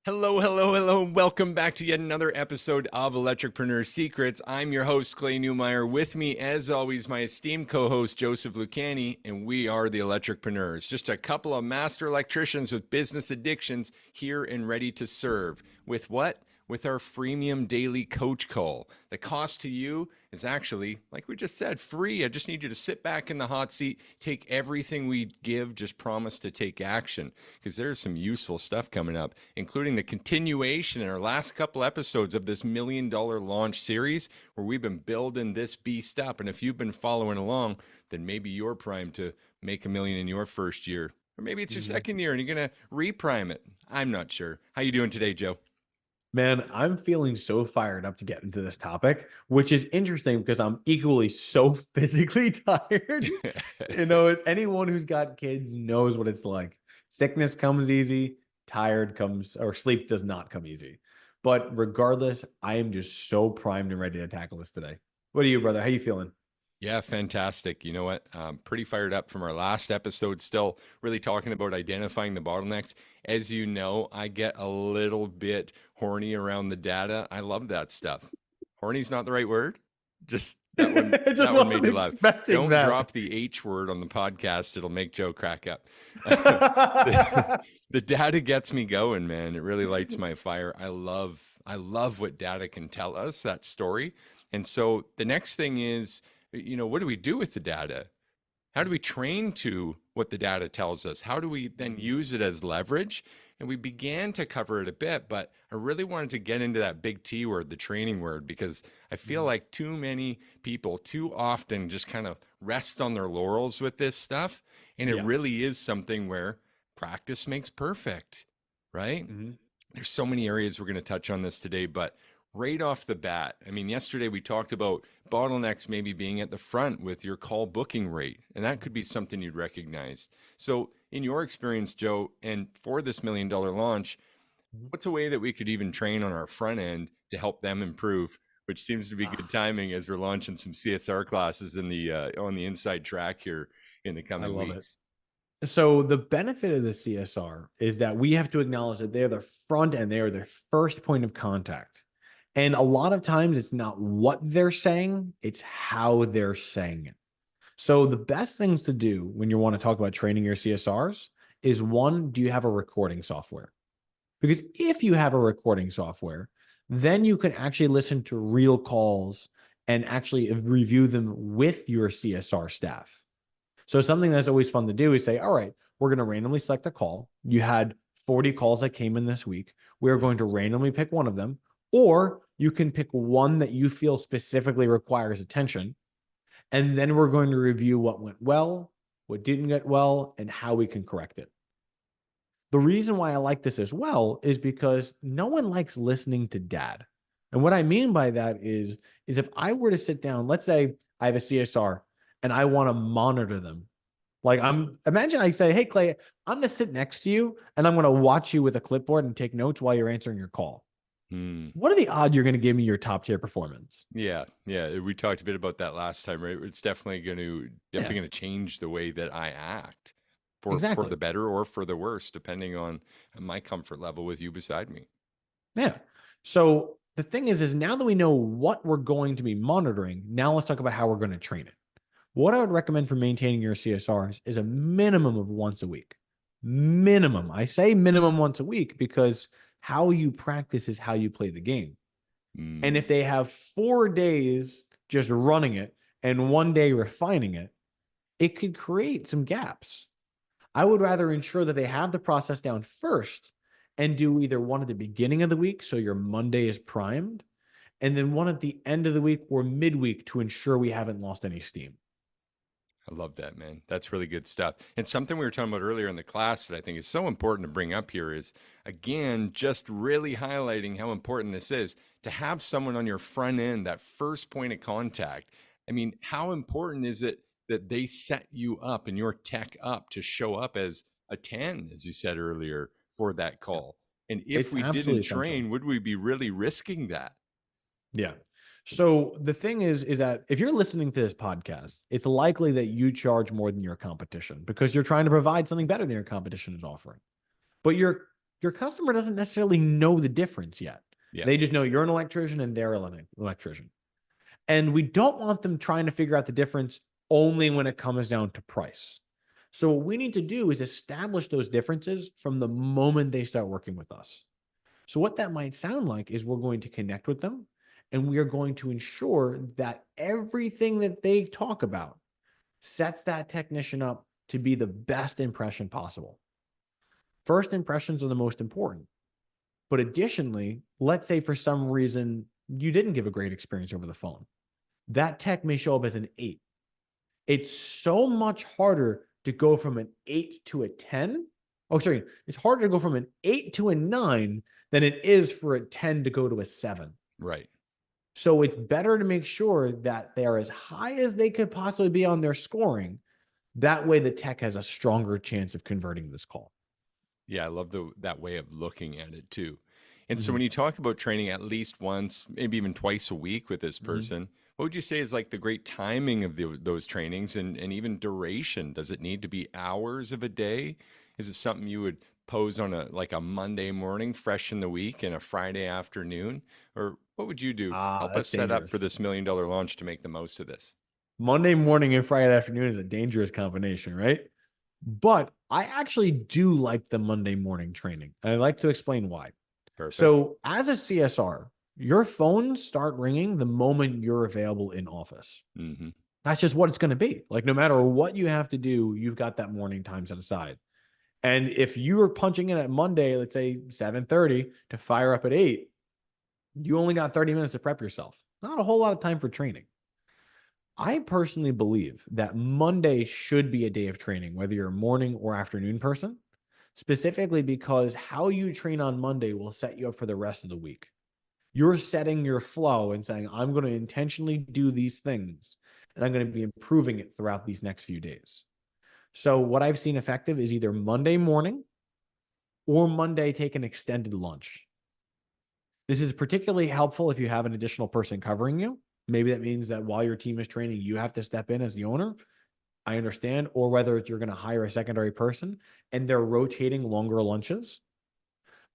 Hello, hello, hello. Welcome back to yet another episode of Electricpreneurs Secrets. I'm your host, Clay Newmeyer. With me, as always, my esteemed co-host, Joseph Lucani, and we are the Electricpreneurs. Just a couple of master electricians with business addictions here and ready to serve. With what? With our freemium daily coach call. The cost to you is actually, like we just said, free. I just need you to sit back in the hot seat, take everything we give, just promise to take action, because there's some useful stuff coming up, including the continuation in our last couple episodes of this $1 million launch series, where we've been building this beast up. And if you've been following along, then maybe you're primed to make $1 million in your first year, or maybe it's your second year and you're going to reprime it. I'm not sure. How you doing today, Joe? Man, I'm feeling so fired up to get into this topic, which is interesting because I'm equally so physically tired. Anyone who's got kids knows what it's like. Sickness comes easy, tired comes, or sleep does not come easy. But regardless, I am just so primed and ready to tackle this today. What are you, brother? How you feeling? Yeah, fantastic. You know what? Pretty fired up from our last episode, still really talking about identifying the bottlenecks. As you know, I get a little bit horny around the data. I love that stuff. Horny's not the right word. Just I just that one wasn't made you laugh. expecting Don't that. drop the H word on the podcast. It'll make Joe crack up. The data gets me going, man. It really lights my fire. I love what data can tell us, that story. And so the next thing is, what do we do with the data? How do we train to what the data tells us? How do we then use it as leverage? And we began to cover it a bit, but I really wanted to get into that big T word, the training word, because I feel like too many people too often just kind of rest on their laurels with this stuff. And it Yeah. really is something where practice makes perfect, right? Mhm. There's so many areas we're going to touch on this today, but right off the bat, I mean, yesterday we talked about bottlenecks maybe being at the front with your call booking rate, and that could be something you'd recognize. So, in your experience, Joe, and for this $1 million launch, what's a way that we could even train on our front end to help them improve? Which seems to be good Ah, timing as we're launching some CSR classes in the on the inside track here in the I coming love it. weeks. So the benefit of the CSR is that we have to acknowledge that they're the front and they are the first point of contact. And a lot of times it's not what they're saying, it's how they're saying it. So the best things to do when you want to talk about training your CSRs is one, do you have a recording software? Because if you have a recording software, then you can actually listen to real calls and actually review them with your CSR staff. So something that's always fun to do is say, all right, we're going to randomly select a call. You had 40 calls that came in this week. We're going to randomly pick one of them, or you can pick one that you feel specifically requires attention. And then we're going to review what went well, what didn't get well, and how we can correct it. The reason why I like this as well is because no one likes listening to dad. And what I mean by that is if I were to sit down, let's say I have a CSR and I want to monitor them. Like imagine I say, "Hey Clay, I'm going to sit next to you and I'm going to watch you with a clipboard and take notes while you're answering your call." Hmm. What are the odds you're going to give me your top tier performance? Yeah, yeah. We talked a bit about that last time, right? It's Yeah, definitely going to change the way that I act for exactly. the better or for the worse, depending on my comfort level with you beside me. Yeah. So the thing is now that we know what we're going to be monitoring, now let's talk about how we're going to train it. What I would recommend for maintaining your CSRs is a minimum of once a week. Minimum. I say minimum once a week because how you practice is how you play the game. And Mm, if they have 4 days just running it and one day refining it, it could create some gaps. I would rather ensure that they have the process down first and do either one at the beginning of the week so your Monday is primed, and then one at the end of the week or midweek to ensure we haven't lost any steam. I love that, man. That's really good stuff. And something we were talking about earlier in the class that I think is so important to bring up here is, again, just really highlighting how important this is to have someone on your front end, that first point of contact. I mean, how important is it that they set you up and your tech up to show up as a 10, as you said earlier, for that Yeah. call? And if It's we absolutely didn't essential. train, would we be really risking that? Yeah. So the thing is that if you're listening to this podcast, it's likely that you charge more than your competition because you're trying to provide something better than your competition is offering. But your your customer doesn't necessarily know the difference yet. Yeah. They just know you're an electrician and they're an electrician. And we don't want them trying to figure out the difference only when it comes down to price. So what we need to do is establish those differences from the moment they start working with us. So what that might sound like is we're going to connect with them and we are going to ensure that everything that they talk about sets that technician up to be the best impression possible. First impressions are the most important. But additionally, let's say for some reason you didn't give a great experience over the phone. That tech may show up as an 8. It's so much harder to go from an 8 to a 10. Oh, sorry. It's harder to go from an 8 to a 9 than it is for a 10 to go to a 7. Right. So it's better to make sure that they are as high as they could possibly be on their scoring. That way, the tech has a stronger chance of converting this call. Yeah, I love that way of looking at it too. And so Mhm, when you talk about training at least once, maybe even twice a week with this mhm. person, what would you say is like the great timing of those trainings and even duration? Does it need to be hours of a day? Is it something you would pose on a Monday morning, fresh in the week, and a Friday afternoon? Or what would you do? Help us That's set up for dangerous. this $1 million launch to make the most of this. Monday morning and Friday afternoon is a dangerous combination, right? But I actually do like the Monday morning training. And I'd like to explain why. Perfect. So, as a CSR, your phones start ringing the moment you're available in office. Hmm. That's just what it's going to be. Like, no matter what you have to do, you've got that morning time set aside. And if you were punching in at Monday, let's say 7:30 to fire up at 8, you only got 30 minutes to prep yourself. Not a whole lot of time for training. I personally believe that Monday should be a day of training, whether you're a morning or afternoon person, specifically because how you train on Monday will set you up for the rest of the week. You're setting your flow and saying, I'm going to intentionally do these things and I'm going to be improving it throughout these next few days. So, what I've seen effective is either Monday morning or Monday take an extended lunch. This is particularly helpful if you have an additional person covering you. Maybe that means that while your team is training, you have to step in as the owner. I understand. Or whether it's you're going to hire a secondary person and they're rotating longer lunches.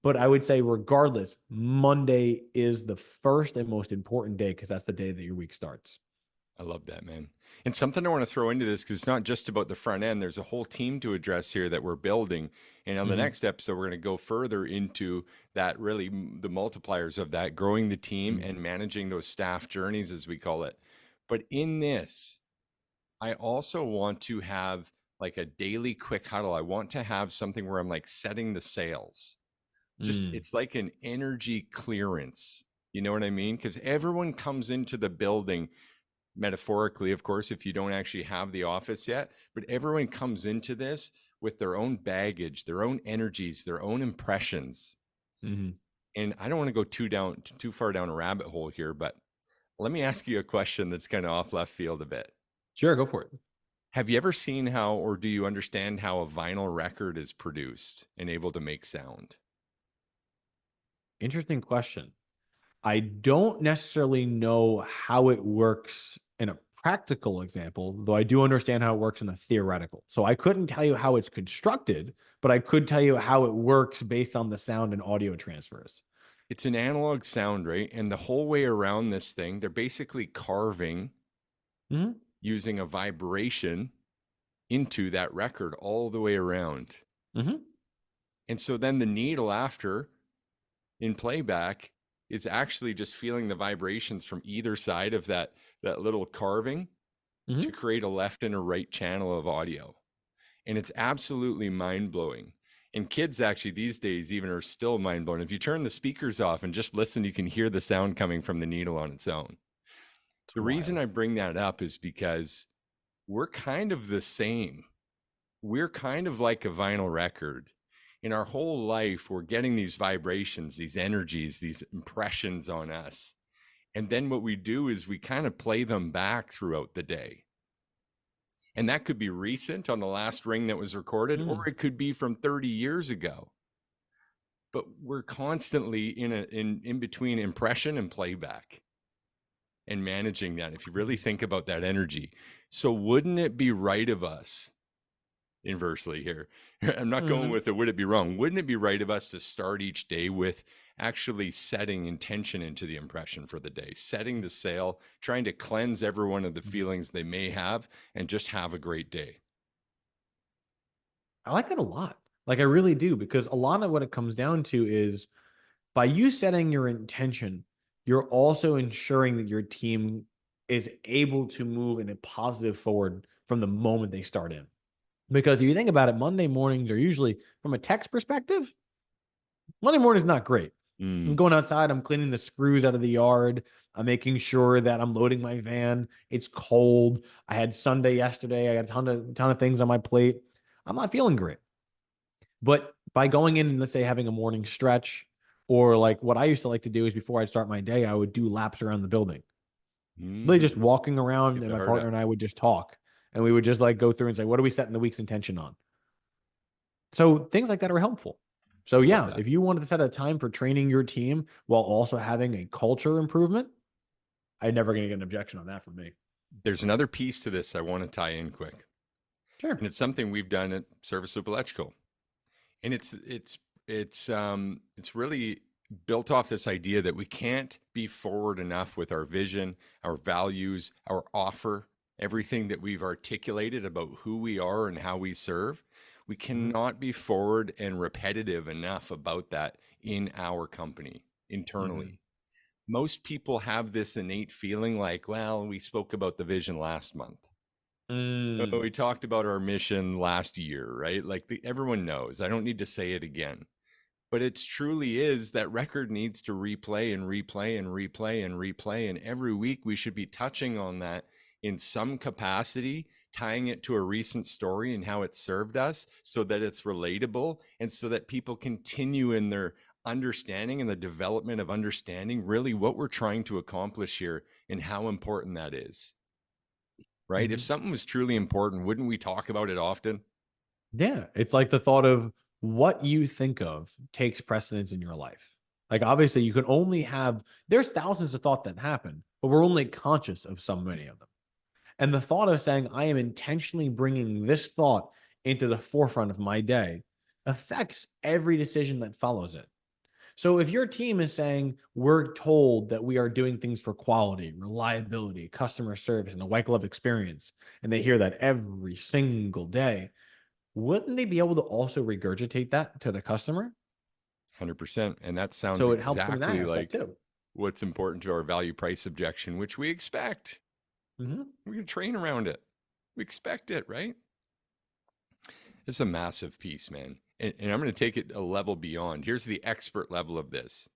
But I would say, regardless, Monday is the first and most important day because that's the day that your week starts. I love that, man. And something I want to throw into this because it's not just about the front end. There's a whole team to address here that we're building. And on the Mhm, next episode, we're going to go further into that really the multipliers of that, growing the team mhm, and managing those staff journeys, as we call it. But in this, I also want to have like a daily quick huddle. I want to have something where I'm like setting the sails. Just mm, it's like an energy clearance. You know what I mean? Because everyone comes into the building metaphorically, of course, if you don't actually have the office yet, but everyone comes into this with their own baggage, their own energies, their own impressions. mhm. And I don't want to go too far down a rabbit hole here, but let me ask you a question that's kind of off left field a bit. Sure, go for it. Have you ever seen how, or do you understand how a vinyl record is produced and able to make sound? Interesting question. I don't necessarily know how it works in a practical example, though I do understand how it works in a theoretical. So I couldn't tell you how it's constructed, but I could tell you how it works based on the sound and audio transfers. It's an analog sound, right? And the whole way around this thing, they're basically carving Hmm. using a vibration into that record all the way around. Hmm. And so then the needle after in playback is actually just feeling the vibrations from either side of that little carving to Hmm. create a left and a right channel of audio. And it's absolutely mind-blowing. And kids actually these days even are still mind-blown. If you turn the speakers off and just listen, you can hear the sound coming from the needle on its own. It's The reason wild. I bring that up is because we're kind of the same. We're kind of like a vinyl record. In our whole life, we're getting these vibrations, these energies, these impressions on us. And then what we do is we kind of play them back throughout the day. And that could be recent on the last ring that was recorded, or Mm. it could be from 30 years ago. But we're constantly in between impression and playback and managing that if you really think about that energy. So wouldn't it be right of us inversely here. I'm not going Mhm. with it. Would it be wrong? Wouldn't it be right of us to start each day with actually setting intention into the impression for the day, setting the sail, trying to cleanse everyone of the Mhm. feelings they may have, and just have a great day? I like that a lot. Like, I really do, because a lot of what it comes down to is by you setting your intention, you're also ensuring that your team is able to move in a positive forward from the moment they start in. Because if you think about it, Monday mornings are usually, from a text perspective, Monday morning is not great. I'm Mm. going outside, I'm cleaning the screws out of the yard. I'm making sure that I'm loading my van. It's cold. I had Sunday yesterday. I got a ton of things on my plate. I'm not feeling great. But by going in and, let's say, having a morning stretch, or like what I used to like to do is, before I'd start my day, I would do laps around the building. Really Mm. just walking around, Get and the my heart partner up. and I would just talk, and we would just like go through and say, what are we setting the week's intention on? So things like that are helpful. So Love yeah, that. if you wanted to set a time for training your team while also having a culture improvement, I'm never going to get an objection on that from me. There's another piece to this I want to tie in quick. And Sure. it's something we've done at Service Loop Electrical. And it's really built off this idea that we can't be forward enough with our vision, our values, our offer, everything that we've articulated about who we are and how we serve. We Mhm. cannot be forward and repetitive enough about that in our company Mhm. internally. Most people have this innate feeling like, well, we spoke about the vision last month. Oh, Mm. we talked about our mission last year, right? Like everyone knows. I don't need to say it again. But it's truly is that record needs to replay and replay and replay and replay. And every week we should be touching on that in some capacity, tying it to a recent story and how it served us so that it's relatable and so that people continue in their understanding and the development of understanding really what we're trying to accomplish here and how important that is, right? If Mhm. something was truly important, wouldn't we talk about it often? Yeah, it's like the thought of what you think of takes precedence in your life. Like, obviously, you can only have, there's thousands of thoughts that happen, but we're only conscious of so many of them. And the thought of saying, I am intentionally bringing this thought into the forefront of my day affects every decision that follows it. So if your team is saying, we're told that we are doing things for quality, reliability, customer service, and a white glove experience, and they hear that every single day, wouldn't they be able to also regurgitate that to the customer? 100%. And that sounds So it helps them in that exactly aspect like too. what's important to our value price objection, which we expect. Mhm. We're going to train around it. We expect it, right? It's a massive piece, man. And I'm going to take it a level beyond. Here's the expert level of this.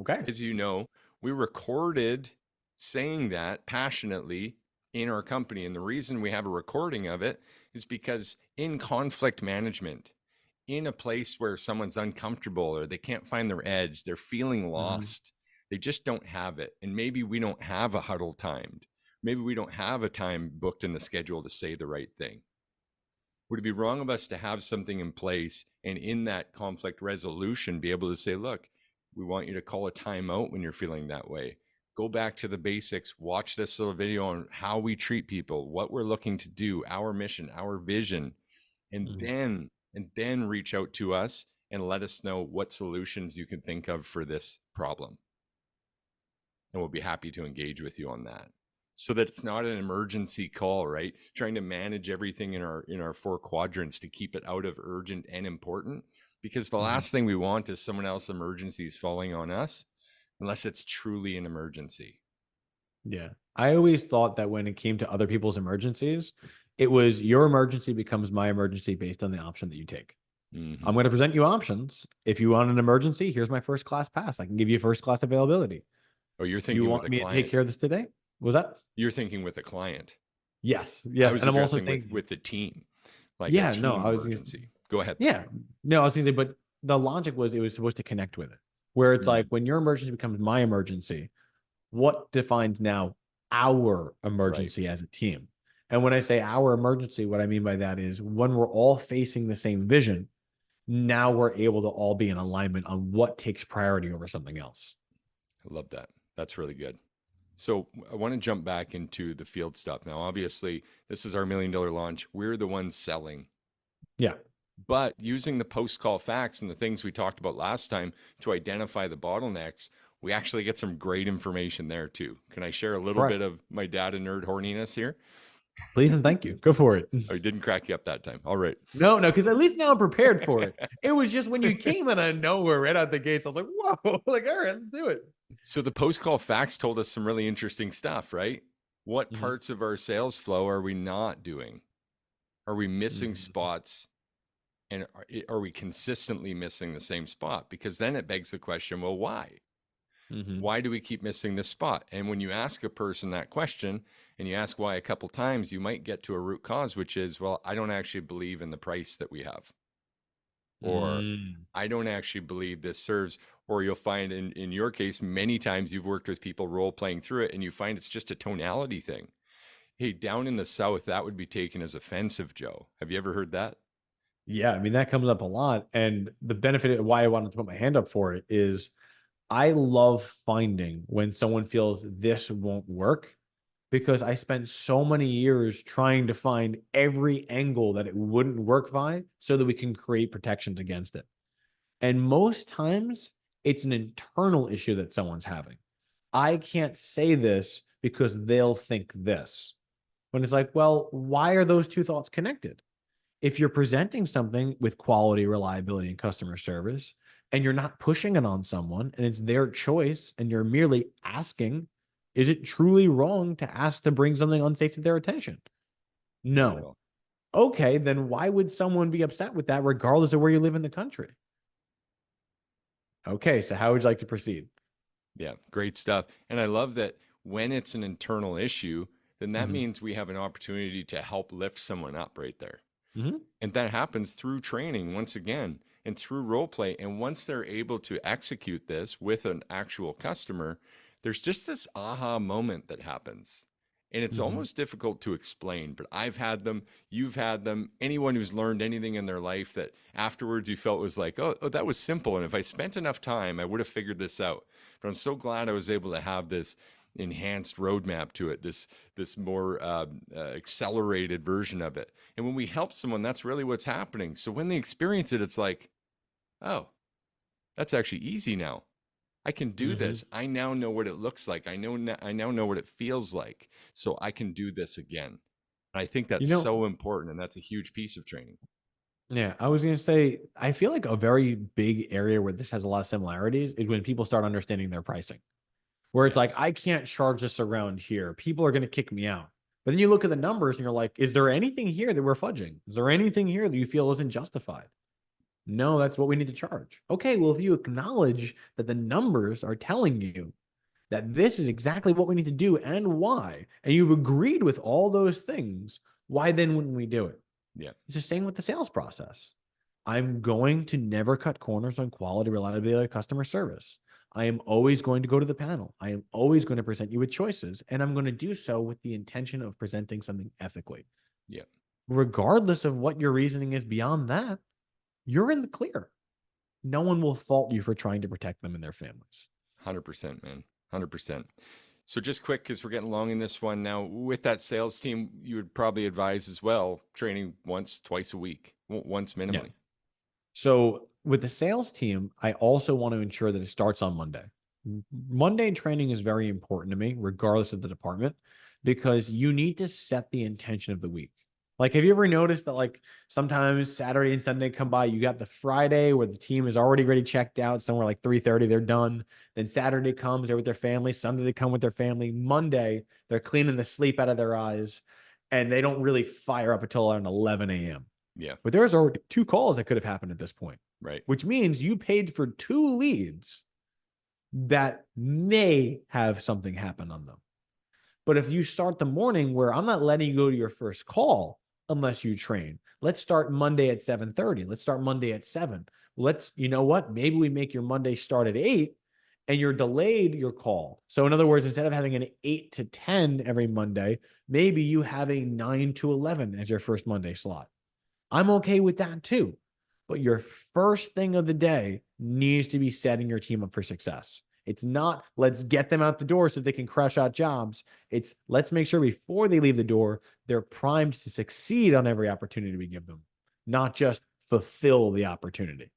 Okay. As you know, we recorded saying that passionately in our company. And the reason we have a recording of it is because in conflict management, in a place where someone's uncomfortable or they can't find their edge, they're feeling Mhm. lost, they just don't have it. And maybe we don't have a huddle timed. Maybe we don't have a time booked in the schedule to say the right thing. Would it be wrong of us to have something in place and in that conflict resolution be able to say, look, we want you to call a timeout when you're feeling that way. Go back to the basics, watch this little video on how we treat people, what we're looking to do, our mission, our vision, and Mhm. then reach out to us and let us know what solutions you can think of for this problem, and we'll be happy to engage with you on that, so that it's not an emergency call, right? Trying to manage everything in our four quadrants to keep it out of urgent and important, because the Mhm. last thing we want is someone else's emergencies falling on us unless it's truly an emergency. Yeah. I always thought that when it came to other people's emergencies, it was your emergency becomes my emergency based on the option that you take. I'm Mm-hmm. going to present you options. If you want an emergency, here's my first class pass. I can give you first class availability. Oh, you're You thinking with want a me to take care client. of this today? Was that? You're thinking with a client. Yes. I Yes. was And I'm also addressing thinking, with the team, like a yeah, no, team I was, emergency. Go ahead though. yeah, no, I was thinking, but the logic was it was supposed to connect with it, where it's like Mm, when your emergency becomes my emergency, what defines now our right. emergency as a team? And when I say our emergency, what I mean by that is when we're all facing the same vision, now we're able to all be in alignment on what takes priority over something else. I love that. That's really good. So I want to jump back into the field stuff now. Obviously, this is our $1 million launch. We're the ones selling. Yeah. But using the post-call facts and the things we talked about last time to identify the bottlenecks, we actually get some great information there too. Can I share a little bit Correct. of my data nerd horniness here? Please and thank you. Go for it. I didn't crack you up that time. All right. No, no, because at least now I'm prepared for it. It was just when you came out of nowhere right out the gates, I was like, whoa, like, all right, let's do it. So the post-call facts told us some really interesting stuff, right? What Mhm. parts of our sales flow are we not doing? Are we missing Mhm. spots? And are we consistently missing the same spot? Because then it begs the question, well, why? Mhm. Why do we keep missing this spot? And when you ask a person that question and you ask why a couple times, you might get to a root cause, which is, well, I don't actually believe in the price that we have, or Mm. I don't actually believe this serves. Or you'll find in your case, many times you've worked with people role playing through it and you find it's just a tonality thing. Hey, down in the South, that would be taken as offensive, Joe. Have you ever heard that? Yeah, I mean, that comes up a lot. And the benefit of why I wanted to put my hand up for it is I love finding when someone feels this won't work because I spent so many years trying to find every angle that it wouldn't work by so that we can create protections against it. And most times it's an internal issue that someone's having. I can't say this because they'll think this. When it's like, well, why are those two thoughts connected? If you're presenting something with quality, reliability, and customer service, and you're not pushing it on someone and it's their choice, and you're merely asking, is it truly wrong to ask to bring something unsafe to their attention? Not at No. all. Okay, then why would someone be upset with that regardless of where you live in the country? Okay, so how would you like to proceed? Yeah, great stuff. And I love that when it's an internal issue, then that Hmm. means we have an opportunity to help lift someone up right there. Hmm. And that happens through training once again and through role play. And once they're able to execute this with an actual customer, there's just this aha moment that happens. And it's Hmm. almost difficult to explain, but I've had them, you've had them, anyone who's learned anything in their life that afterwards you felt was like, oh, that was simple. And if I spent enough time, I would have figured this out. But I'm so glad I was able to have this enhanced roadmap to it, this more accelerated version of it. And when we help someone, that's really what's happening. So when they experience it, it's like, oh, that's actually easy now. I can do Hmm. this. I now know what it looks like. I now know what it feels like. So I can do this again. And I think You that's know, so important. And that's a huge piece of training. yeah, I was gonna say, I feel like a very big area where this has a lot of similarities is when people start understanding their pricing. Where it's like, Yes. I can't charge this around here. People are going to kick me out. But then you look at the numbers and you're like, is there anything here that we're fudging? Is there anything here that you feel isn't justified? No, that's what we need to charge. Okay, well, if you acknowledge that the numbers are telling you that this is exactly what we need to do and why, and you've agreed with all those things, why then wouldn't we do it? Yeah. It's the same with the sales process. I'm going to never cut corners on quality, reliability, customer service. I am always going to go to the panel. I am always going to present you with choices, and I'm going to do so with the intention of presenting something ethically. Yeah. Regardless of what your reasoning is beyond that, you're in the clear. No one will fault you for trying to protect them and their families. 100%, man. 100%. So just quick, because we're getting long in this one now, with that sales team, you would probably advise as well training once, twice a week, once Yeah. minimally. So with the sales team, I also want to ensure that it starts on Monday. Monday training is very important to me, regardless of the department, because you need to set the intention of the week. Like, have you ever noticed that, like, sometimes Saturday and Sunday come by, you got the Friday where the team is already ready checked out, somewhere like 3:30, they're done. Then Saturday comes, they're with their family. Sunday, they come with their family. Monday, they're cleaning the sleep out of their eyes, and they don't really fire up until around 11 a.m. Yeah. But there's already two calls that could have happened at this point, Right. which means you paid for two leads that may have something happen on them. But if you start the morning where I'm not letting you go to your first call unless you train, let's start Monday at 7:30. Let's start Monday at 7. You know what? Maybe we make your Monday start at 8 and you're delayed your call. So in other words, instead of having an 8 to 10 every Monday, maybe you have a 9 to 11 as your first Monday slot. I'm okay with that too. But your first thing of the day needs to be setting your team up for success. It's not let's get them out the door so they can crush out jobs. It's let's make sure before they leave the door, they're primed to succeed on every opportunity we give them. not just fulfill the opportunity.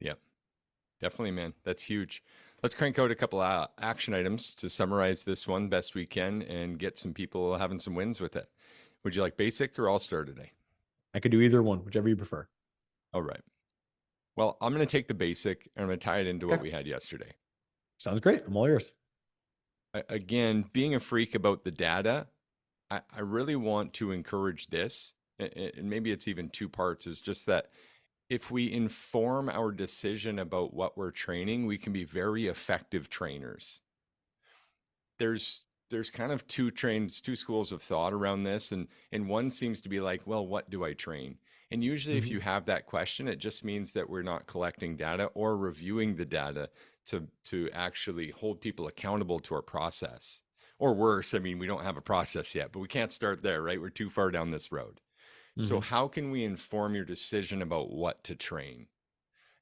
Yeah, definitely, man. That's huge. Let's crank out a couple of action items to summarize this one best we can and get some people having some wins with it. Would you like basic or all star today? I could do either one, whichever you prefer. All right. Well, I'm going to take the basic and I'm going to tie it into what Okay. we had yesterday. Sounds great. I'm all yours. Again, being a freak about the data, I really want to encourage this, and maybe it's even two parts, is just that if we inform our decision about what we're training, we can be very effective trainers. There's kind of two schools of thought around this, and one seems to be like, well, what do I train? And usually if Mhm. you have that question, it just means that we're not collecting data or reviewing the data to actually hold people accountable to our process. Or worse, I mean, we don't have a process yet, but we can't start there, right? We're too far down this road. So Mhm. how can we inform your decision about what to train?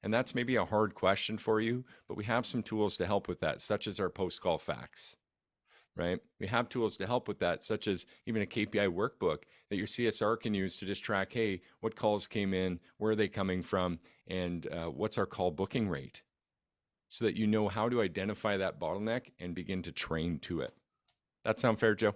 And that's maybe a hard question for you, but we have some tools to help with that, such as our post-call facts, right? We have tools to help with that, such as even a KPI workbook that your CSR can use to just track, hey, what calls came in, where are they coming from, and what's our call booking rate, so that you know how to identify that bottleneck and begin to train to it. That sound fair, Joe?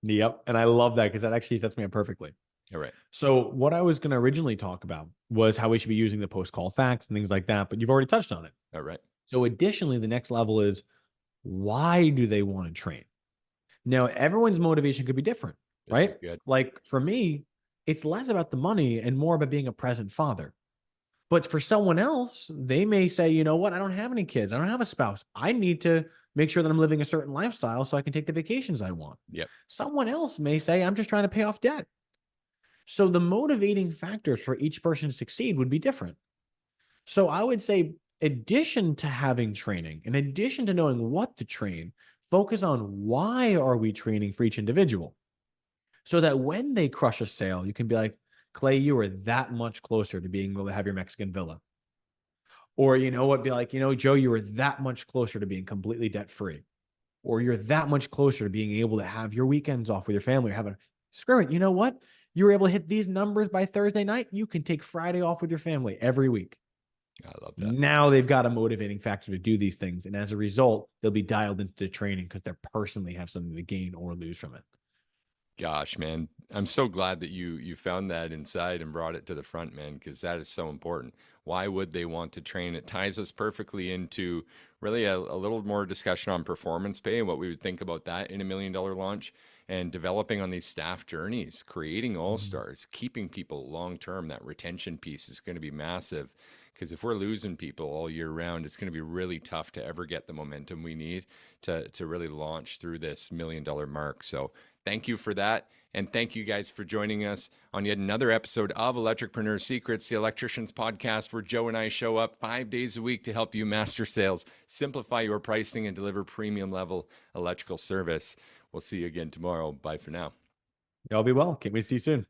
Yep. And I love that because that actually sets me up perfectly. All right. So, what I was going to originally talk about was how we should be using the post call facts and things like that, but you've already touched on it. All right. So, additionally, the next level is why do they want to train? Now, everyone's motivation could be different, This is right? good. Like for me, it's less about the money and more about being a present father. But for someone else, they may say, you know what? I don't have any kids. I don't have a spouse. I need to make sure that I'm living a certain lifestyle so I can take the vacations I want. Yep. Someone else may say, I'm just trying to pay off debt. So the motivating factors for each person to succeed would be different. So I would say, addition to having training, in addition to knowing what to train, focus on why are we training for each individual, so that when they crush a sale, you can be like, Clay, you are that much closer to being able to have your Mexican villa. Or you know what, be like, Joe, you are that much closer to being completely debt free. Or you're that much closer to being able to have your weekends off with your family or have a screw it. You know what? You were able to hit these numbers by Thursday night. You can take Friday off with your family every week. I love that. Now they've got a motivating factor to do these things. And as a result, they'll be dialed into the training because they personally have something to gain or lose from it. Gosh, man, I'm so glad that you found that inside and brought it to the front, man, because that is so important. Why would they want to train? It ties us perfectly into really a little more discussion on performance pay and what we would think about that in $1 million launch, and developing on these staff journeys, creating all Mhm. stars, keeping people long term. That retention piece is going to be massive, because if we're losing people all year round, it's going to be really tough to ever get the momentum we need to really launch through this $1 million mark. So thank you for that. And thank you guys for joining us on yet another episode of Electricpreneurs Secrets, the Electricians podcast, where Joe and I show up 5 days a week to help you master sales, simplify your pricing, and deliver premium level electrical service. We'll see you again tomorrow. Bye for now. Y'all be well. Can't wait to see you soon.